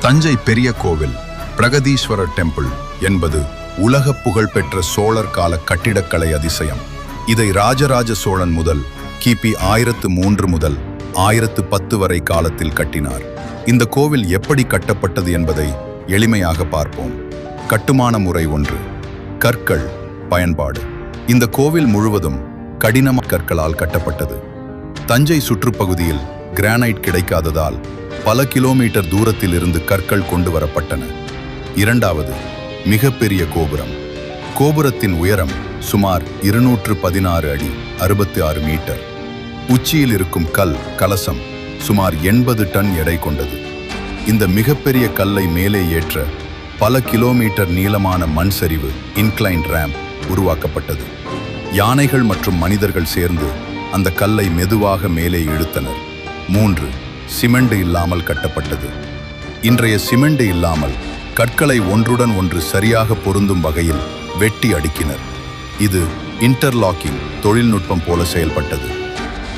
தஞ்சை பெரிய கோவில் பிரகதீஸ்வரர் டெம்பிள் என்பது உலக புகழ்பெற்ற சோழர் கால கட்டிடக்கலை அதிசயம். இதை ராஜராஜ சோழன் முதல் கிபி 1003 முதல் 1010 வரை காலத்தில் கட்டினார். இந்த கோவில் எப்படி கட்டப்பட்டது என்பதை எளிமையாக பார்ப்போம். கட்டுமான முறை 1. கற்கள் பயன்பாடு. இந்த கோவில் முழுவதும் கடினமான கற்களால் கட்டப்பட்டது. தஞ்சை சுற்றுப்பகுதியில் கிரானைட் கிடைக்காததால் பல கிலோமீட்டர் தூரத்தில் இருந்து கற்கள் கொண்டு வரப்பட்டன. 2. மிகப்பெரிய கோபுரம். கோபுரத்தின் உயரம் சுமார் 216 அடி 66 மீட்டர். உச்சியில் இருக்கும் கலசம் சுமார் 80 டன் எடை கொண்டது. இந்த மிகப்பெரிய கல்லை மேலே ஏற்ற பல கிலோமீட்டர் நீளமான மண் சரிவு இன்க்ளைன் ரேம்ப் உருவாக்கப்பட்டது. யானைகள் மற்றும் மனிதர்கள் சேர்ந்து அந்த கல்லை மெதுவாக மேலே இழுத்தனர். 3. சிமெண்ட் இல்லாமல் கட்டப்பட்டது. இன்றைய சிமெண்ட் இல்லாமல் கற்களை ஒன்றுடன் ஒன்று சரியாக பொருந்தும் வகையில் வெட்டி அடுக்கினர். இது இன்டர்லாக்கிங் தொழில்நுட்பம் போல செயல்பட்டது.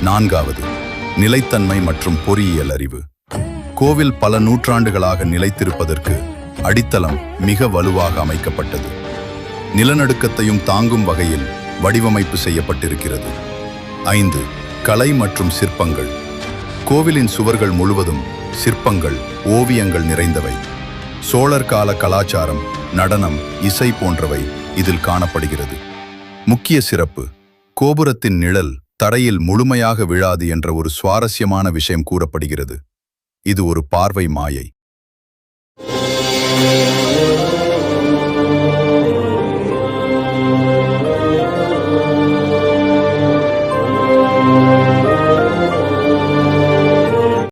4. நிலைத்தன்மை மற்றும் பொறியியல் அறிவு. கோவில் பல நூற்றாண்டுகளாக நிலைத்திருப்பதற்கு அடித்தளம் மிக வலுவாக அமைக்கப்பட்டது. நிலநடுக்கத்தையும் தாங்கும் வகையில் வடிவமைப்பு செய்யப்பட்டிருக்கிறது. 5. கலை மற்றும் சிற்பங்கள். கோவிலின் சுவர்கள் முழுவதும் சிற்பங்கள், ஓவியங்கள் நிறைந்தவை. சோழர் கால கலாச்சாரம், நடனம், இசை போன்றவை இதில் காணப்படுகிறது. முக்கிய சிறப்பு: கோபுரத்தின் நிழல் தரையில் முழுமையாக விழாது என்ற ஒரு சுவாரஸ்யமான விஷயம் கூறப்படுகிறது. இது ஒரு பார்வை மாயை.